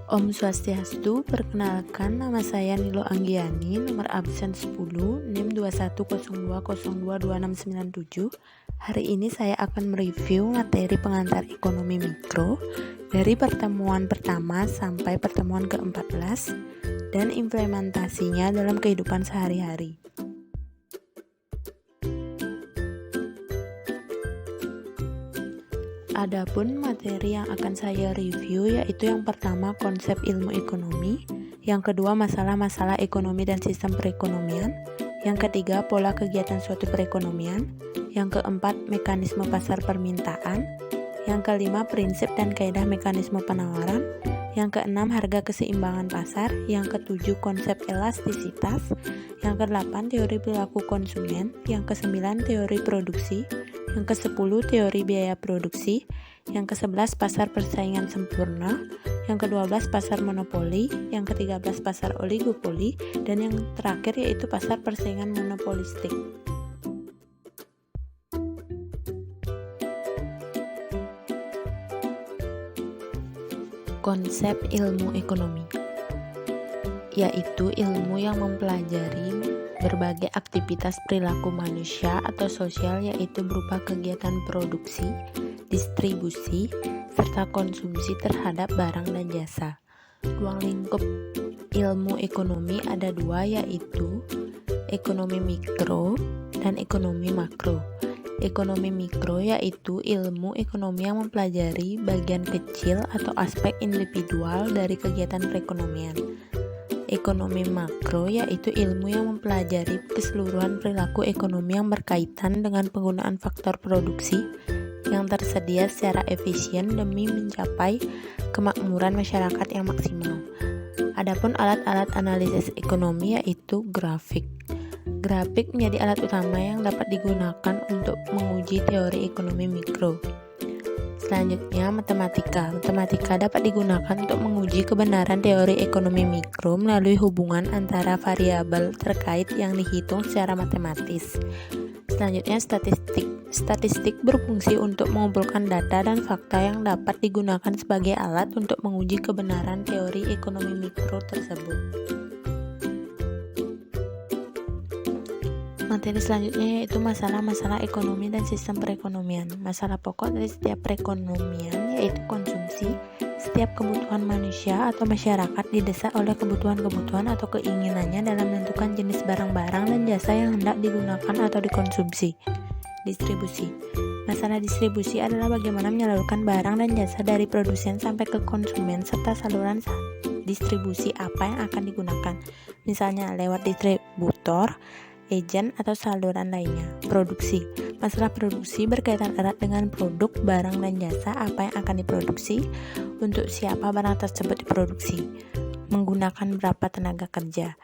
Om Swastiastu, perkenalkan nama saya Nilo Anggiani, nomor absen 10, NIM 2102022697. Hari ini saya akan mereview materi pengantar ekonomi mikro dari pertemuan pertama sampai pertemuan ke-14 dan implementasinya dalam kehidupan sehari-hari. Adapun materi yang akan saya review yaitu yang pertama konsep ilmu ekonomi, yang kedua masalah-masalah ekonomi dan sistem perekonomian, yang ketiga pola kegiatan suatu perekonomian, yang keempat mekanisme pasar permintaan, yang kelima prinsip dan kaidah mekanisme penawaran, yang keenam harga keseimbangan pasar, yang ketujuh konsep elastisitas, yang kedelapan teori perilaku konsumen, yang kesembilan teori produksi, yang ke-10 teori biaya produksi, yang ke-11 pasar persaingan sempurna, yang ke-12 pasar monopoli, yang ke-13 pasar oligopoli, dan yang terakhir yaitu pasar persaingan monopolistik. Konsep ilmu ekonomi yaitu ilmu yang mempelajari berbagai aktivitas perilaku manusia atau sosial, yaitu berupa kegiatan produksi, distribusi, serta konsumsi terhadap barang dan jasa. Ruang lingkup ilmu ekonomi ada dua, yaitu ekonomi mikro dan ekonomi makro. Ekonomi mikro yaitu ilmu ekonomi yang mempelajari bagian kecil atau aspek individual dari kegiatan perekonomian. Ekonomi makro yaitu ilmu yang mempelajari keseluruhan perilaku ekonomi yang berkaitan dengan penggunaan faktor produksi yang tersedia secara efisien demi mencapai kemakmuran masyarakat yang maksimal. Adapun alat-alat analisis ekonomi yaitu grafik. Grafik menjadi alat utama yang dapat digunakan untuk menguji teori ekonomi mikro. Selanjutnya, matematika. Matematika dapat digunakan untuk menguji kebenaran teori ekonomi mikro melalui hubungan antara variabel terkait yang dihitung secara matematis. Selanjutnya, statistik. Statistik berfungsi untuk mengumpulkan data dan fakta yang dapat digunakan sebagai alat untuk menguji kebenaran teori ekonomi mikro tersebut. Materi selanjutnya yaitu masalah-masalah ekonomi dan sistem perekonomian. Masalah pokok dari setiap perekonomian yaitu konsumsi. Setiap kebutuhan manusia atau masyarakat didesak oleh kebutuhan-kebutuhan atau keinginannya dalam menentukan jenis barang-barang dan jasa yang hendak digunakan atau dikonsumsi. Distribusi. Masalah distribusi adalah bagaimana menyalurkan barang dan jasa dari produsen sampai ke konsumen serta saluran distribusi apa yang akan digunakan. Misalnya lewat distributor, agen atau saluran lainnya. Produksi. Masalah produksi berkaitan erat dengan produk, barang, dan jasa apa yang akan diproduksi, untuk siapa barang tersebut diproduksi, menggunakan berapa tenaga kerja.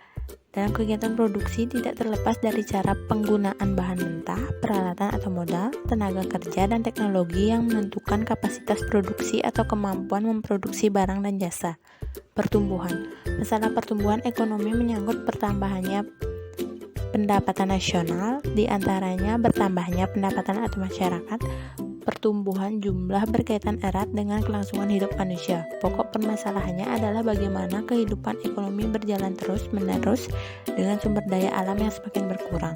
Dalam kegiatan produksi tidak terlepas dari cara penggunaan bahan mentah, peralatan atau modal, tenaga kerja, dan teknologi yang menentukan kapasitas produksi atau kemampuan memproduksi barang dan jasa. Pertumbuhan. Masalah pertumbuhan ekonomi menyangkut pertambahannya pendapatan nasional, diantaranya bertambahnya pendapatan atau masyarakat. Pertumbuhan jumlah berkaitan erat dengan kelangsungan hidup manusia. Pokok permasalahannya adalah bagaimana kehidupan ekonomi berjalan terus-menerus dengan sumber daya alam yang semakin berkurang,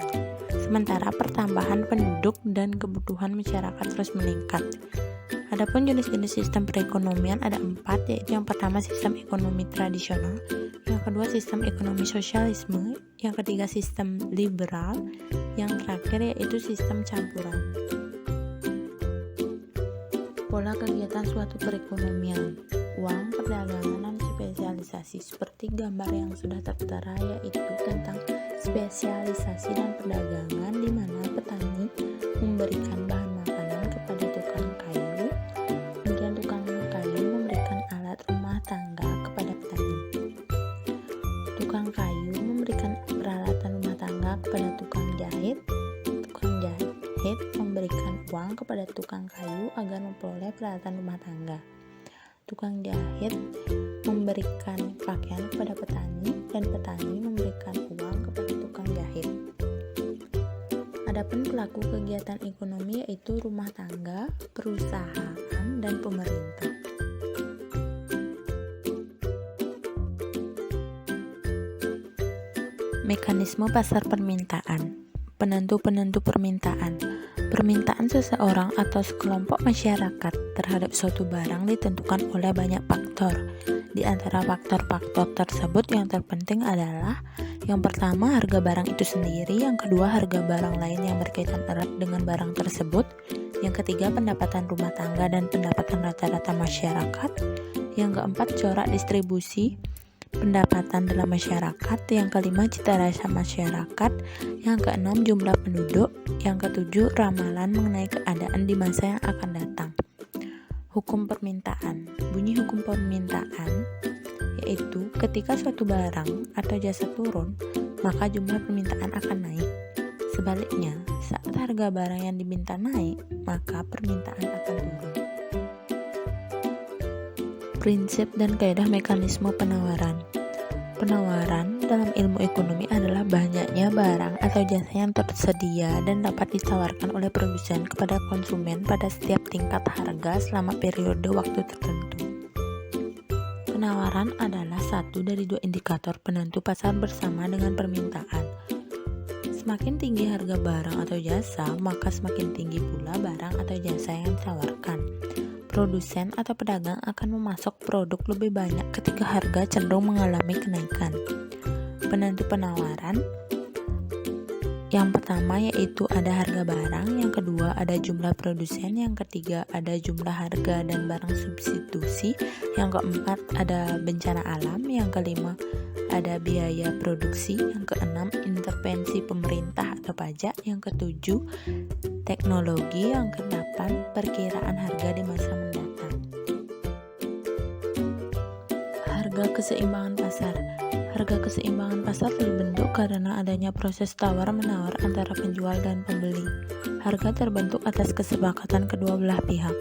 sementara pertambahan penduduk dan kebutuhan masyarakat terus meningkat. Adapun jenis-jenis sistem perekonomian ada 4, yaitu yang pertama sistem ekonomi tradisional, yang kedua sistem ekonomi sosialisme, yang ketiga sistem liberal, yang terakhir yaitu sistem campuran. Pola kegiatan suatu perekonomian, uang, perdagangan, dan spesialisasi. Seperti gambar yang sudah tertera yaitu tentang spesialisasi dan perdagangan, di mana petani memberikan bahan makanan kepada tukang kayu, kemudian tukang kayu memberikan alat rumah tangga kepada petani. Tukang kayu memberikan peralatan rumah tangga kepada tukang jahit memberikan uang kepada tukang kayu agar memperoleh peralatan rumah tangga. Tukang jahit memberikan pakaian kepada petani dan petani memberikan uang kepada tukang jahit. Adapun pelaku kegiatan ekonomi yaitu rumah tangga, perusahaan, dan pemerintah. Mekanisme pasar permintaan. Penentu-penentu permintaan. Permintaan seseorang atau sekelompok masyarakat terhadap suatu barang ditentukan oleh banyak faktor. Di antara faktor-faktor tersebut yang terpenting adalah yang pertama harga barang itu sendiri, yang kedua harga barang lain yang berkaitan erat dengan barang tersebut, yang ketiga pendapatan rumah tangga dan pendapatan rata-rata masyarakat, yang keempat corak distribusi pendapatan dalam masyarakat, yang kelima cita rasa masyarakat, yang keenam jumlah penduduk, yang ketujuh ramalan mengenai keadaan di masa yang akan datang. Hukum permintaan. Bunyi hukum permintaan yaitu ketika suatu barang atau jasa turun, maka jumlah permintaan akan naik. Sebaliknya, saat harga barang yang diminta naik, maka permintaan akan turun. Prinsip dan kaidah mekanisme penawaran. Penawaran dalam ilmu ekonomi adalah banyaknya barang atau jasa yang tersedia dan dapat ditawarkan oleh produsen kepada konsumen pada setiap tingkat harga selama periode waktu tertentu. Penawaran adalah satu dari dua indikator penentu pasar bersama dengan permintaan. Semakin tinggi harga barang atau jasa, maka semakin tinggi pula barang atau jasa yang ditawarkan. Produsen atau pedagang akan memasok produk lebih banyak ketika harga cenderung mengalami kenaikan. Penentu penawaran yang pertama yaitu ada harga barang, yang kedua ada jumlah produsen, yang ketiga ada jumlah harga dan barang substitusi, yang keempat ada bencana alam, yang kelima ada biaya produksi, yang keenam intervensi pemerintah atau pajak, yang ketujuh teknologi, yang kedelapan perkiraan harga di masa mendatang. Harga keseimbangan pasar. Harga keseimbangan pasar terbentuk karena adanya proses tawar-menawar antara penjual dan pembeli. Harga terbentuk atas kesepakatan kedua belah pihak.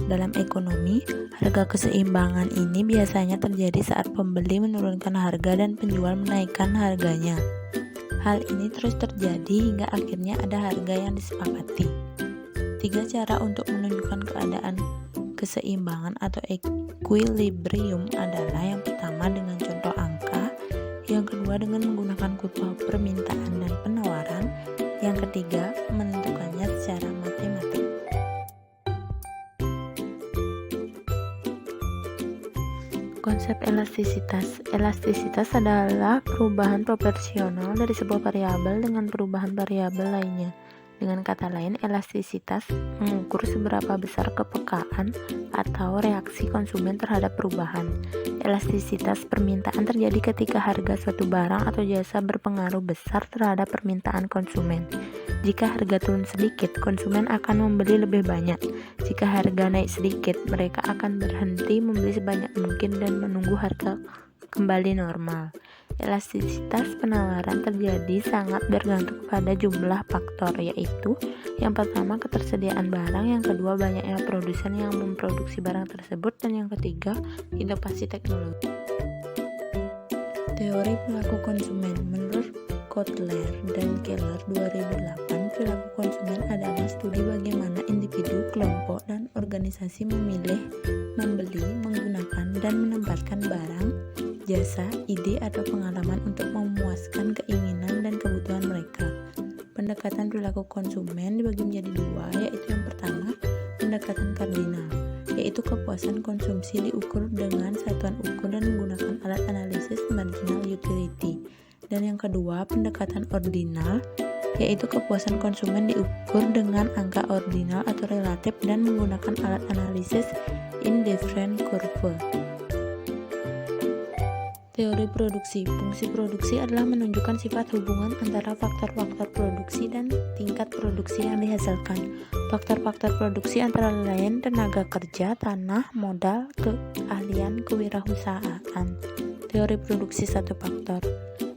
Dalam ekonomi, harga keseimbangan ini biasanya terjadi saat pembeli menurunkan harga dan penjual menaikkan harganya. Hal ini terus terjadi hingga akhirnya ada harga yang disepakati. 3 cara untuk menunjukkan keadaan keseimbangan atau equilibrium adalah yang pertama dengan contoh angka, yang kedua dengan menggunakan kutub permintaan dan penawaran, yang ketiga menentukannya secara matematik. Konsep elastisitas. Elastisitas adalah perubahan proporsional dari sebuah variabel dengan perubahan variabel lainnya. Dengan kata lain, elastisitas mengukur seberapa besar kepekaan atau reaksi konsumen terhadap perubahan. Elastisitas permintaan terjadi ketika harga suatu barang atau jasa berpengaruh besar terhadap permintaan konsumen. Jika harga turun sedikit, konsumen akan membeli lebih banyak. Jika harga naik sedikit, mereka akan berhenti membeli sebanyak mungkin dan menunggu harga kembali normal. Elastisitas penawaran terjadi sangat bergantung pada jumlah faktor, yaitu yang pertama ketersediaan barang, yang kedua banyaknya produsen yang memproduksi barang tersebut, dan yang ketiga inovasi teknologi. Teori perilaku konsumen. Menurut Kotler dan Keller 2008, perilaku konsumen adalah studi bagaimana individu, kelompok, dan organisasi memilih, membeli, menggunakan, dan menempatkan barang, jasa, ide, atau pengalaman untuk memuaskan keinginan dan kebutuhan mereka. Pendekatan perilaku konsumen dibagi menjadi 2, yaitu yang pertama, pendekatan kardinal, yaitu kepuasan konsumsi diukur dengan satuan ukur dan menggunakan alat analisis marginal utility. Dan yang kedua, pendekatan ordinal, yaitu kepuasan konsumen diukur dengan angka ordinal atau relatif dan menggunakan alat analisis indifferent curve. Teori produksi. Fungsi produksi adalah menunjukkan sifat hubungan antara faktor-faktor produksi dan tingkat produksi yang dihasilkan. Faktor-faktor produksi antara lain tenaga kerja, tanah, modal, keahlian, kewirausahaan. Teori produksi satu faktor.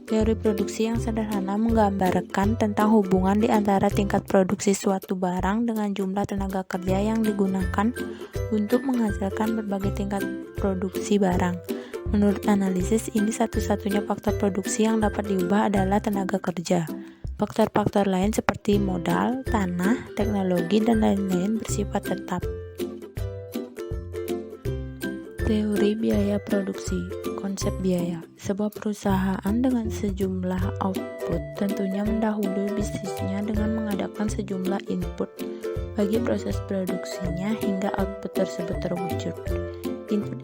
Teori produksi yang sederhana menggambarkan tentang hubungan di antara tingkat produksi suatu barang dengan jumlah tenaga kerja yang digunakan untuk menghasilkan berbagai tingkat produksi barang. Menurut analisis ini, satu-satunya faktor produksi yang dapat diubah adalah tenaga kerja. Faktor-faktor lain seperti modal, tanah, teknologi, dan lain-lain bersifat tetap. Teori biaya produksi. Konsep biaya. Sebuah perusahaan dengan sejumlah output tersebut tentunya mendahului bisnisnya dengan mengadakan sejumlah input bagi proses produksinya hingga output tersebut terwujud.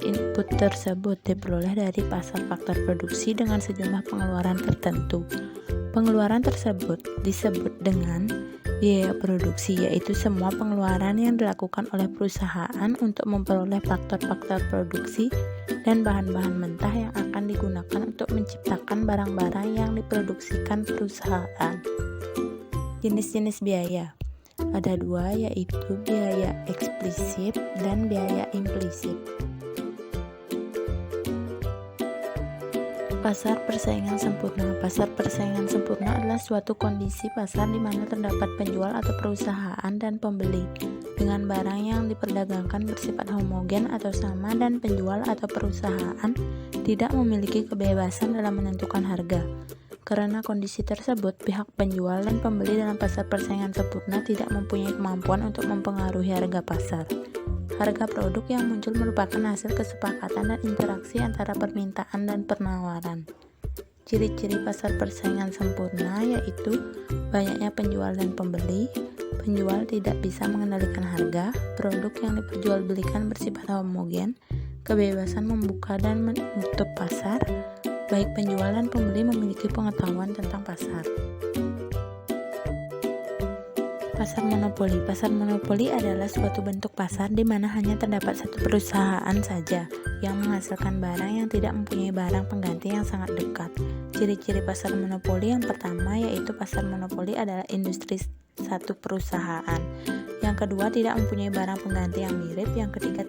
Input tersebut diperoleh dari pasar faktor produksi dengan sejumlah pengeluaran tertentu. Pengeluaran tersebut disebut dengan biaya produksi, yaitu semua pengeluaran yang dilakukan oleh perusahaan untuk memperoleh faktor-faktor produksi dan bahan-bahan mentah yang akan digunakan untuk menciptakan barang-barang yang diproduksikan perusahaan. Jenis-jenis biaya ada dua, yaitu biaya eksplisit dan biaya implisit. Pasar persaingan sempurna. Pasar persaingan sempurna adalah suatu kondisi pasar di mana terdapat penjual atau perusahaan dan pembeli dengan barang yang diperdagangkan bersifat homogen atau sama, dan penjual atau perusahaan tidak memiliki kebebasan dalam menentukan harga. Karena kondisi tersebut, pihak penjual dan pembeli dalam pasar persaingan sempurna tidak mempunyai kemampuan untuk mempengaruhi harga pasar. Harga produk yang muncul merupakan hasil kesepakatan dan interaksi antara permintaan dan penawaran. Ciri-ciri pasar persaingan sempurna yaitu banyaknya penjual dan pembeli, penjual tidak bisa mengendalikan harga, produk yang diperjualbelikan bersifat homogen, kebebasan membuka dan menutup pasar, baik penjual dan pembeli memiliki pengetahuan tentang pasar. Pasar monopoli. Pasar monopoli adalah suatu bentuk pasar di mana hanya terdapat satu perusahaan saja yang menghasilkan barang yang tidak mempunyai barang pengganti yang sangat dekat. Ciri-ciri pasar monopoli yang pertama yaitu pasar monopoli adalah industri satu perusahaan. Yang kedua, tidak mempunyai barang pengganti yang mirip. Yang ketiga,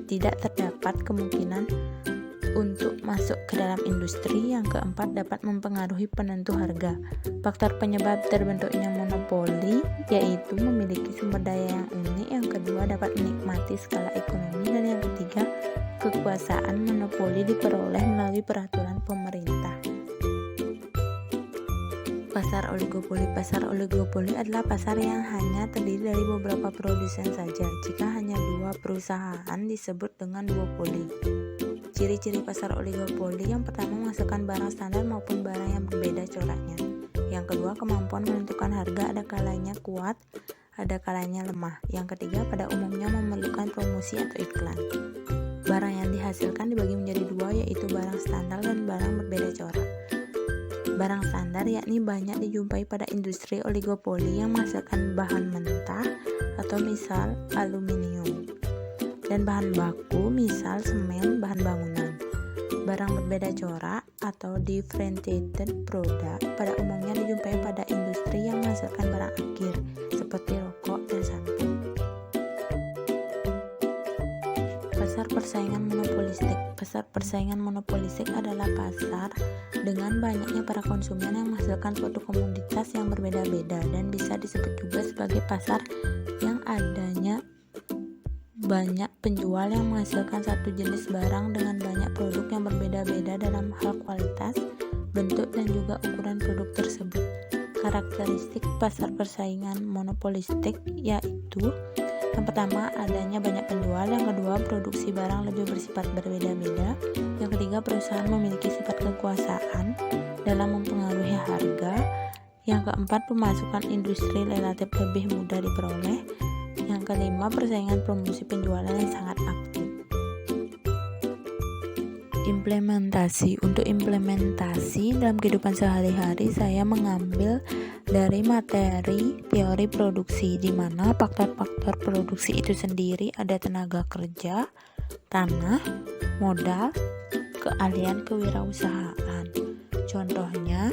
tidak terdapat kemungkinan untuk masuk ke dalam industri. Yang keempat, dapat mempengaruhi penentu harga. Faktor penyebab terbentuknya monopoli yaitu memiliki sumber daya yang unik. Yang kedua, dapat menikmati skala ekonomi. Dan yang ketiga, kekuasaan monopoli diperoleh melalui peraturan pemerintah. Pasar oligopoli. Pasar oligopoli adalah pasar yang hanya terdiri dari beberapa produsen saja. Jika hanya dua perusahaan disebut dengan duopoli. Ciri-ciri pasar oligopoli yang pertama, menghasilkan barang standar maupun barang yang berbeda coraknya. Yang kedua, kemampuan menentukan harga ada kalanya kuat, ada kalanya lemah. Yang ketiga, pada umumnya memerlukan promosi atau iklan. Barang yang dihasilkan dibagi menjadi dua, yaitu barang standar dan barang berbeda corak. Barang standar yakni banyak dijumpai pada industri oligopoli yang menghasilkan bahan mentah atau misal aluminium, dan bahan baku misal semen, bahan bangunan. Barang berbeda corak atau differentiated product pada umumnya dijumpai pada industri yang menghasilkan barang akhir seperti rokok dan sampo. Pasar persaingan monopolistik. Pasar persaingan monopolistik adalah pasar dengan banyaknya para konsumen yang menghasilkan suatu komoditas yang berbeda-beda, dan bisa disebut juga sebagai pasar yang adanya banyak penjual yang menghasilkan satu jenis barang dengan banyak produk yang berbeda-beda dalam hal kualitas, bentuk, dan juga ukuran produk tersebut. Karakteristik pasar persaingan monopolistik yaitu yang pertama, adanya banyak penjual. Yang kedua, produksi barang lebih bersifat berbeda-beda. Yang ketiga, perusahaan memiliki sifat kekuasaan dalam mempengaruhi harga. Yang keempat, pemasukan industri relatif lebih mudah diperoleh. Yang kelima, persaingan promosi penjualan yang sangat aktif. Implementasi. Untuk implementasi dalam kehidupan sehari-hari, saya mengambil dari materi teori produksi, di mana faktor-faktor produksi itu sendiri ada tenaga kerja, tanah, modal, keahlian, kewirausahaan. Contohnya,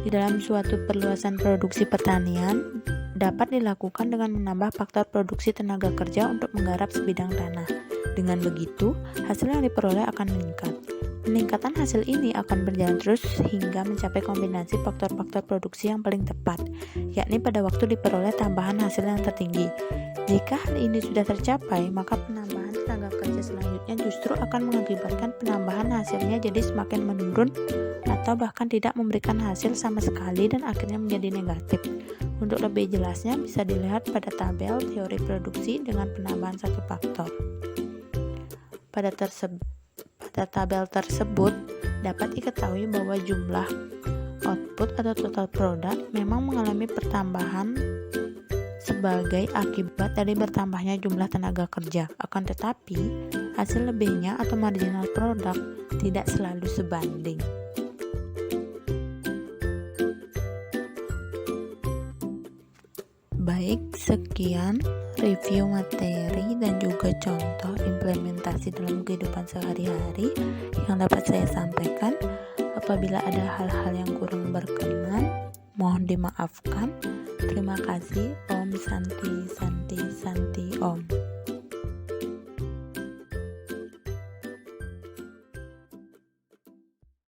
di dalam suatu perluasan produksi pertanian dapat dilakukan dengan menambah faktor produksi tenaga kerja untuk menggarap sebidang tanah. Dengan begitu, hasil yang diperoleh akan meningkat. Peningkatan hasil ini akan berjalan terus hingga mencapai kombinasi faktor-faktor produksi yang paling tepat, yakni pada waktu diperoleh tambahan hasil yang tertinggi. Jika hal ini sudah tercapai, maka penambahan tenaga kerja selanjutnya justru akan mengakibatkan penambahan hasilnya jadi semakin menurun atau bahkan tidak memberikan hasil sama sekali dan akhirnya menjadi negatif. Untuk lebih jelasnya bisa dilihat pada tabel teori produksi dengan penambahan satu faktor. Pada tabel tersebut dapat diketahui bahwa jumlah output atau total product memang mengalami pertambahan sebagai akibat dari bertambahnya jumlah tenaga kerja. Akan tetapi, hasil lebihnya atau marginal product tidak selalu sebanding. Baik, sekian review materi dan juga contoh implementasi dalam kehidupan sehari-hari yang dapat saya sampaikan. Apabila ada hal-hal yang kurang berkenan, mohon dimaafkan. Terima kasih. Om Santi Santi Santi Om.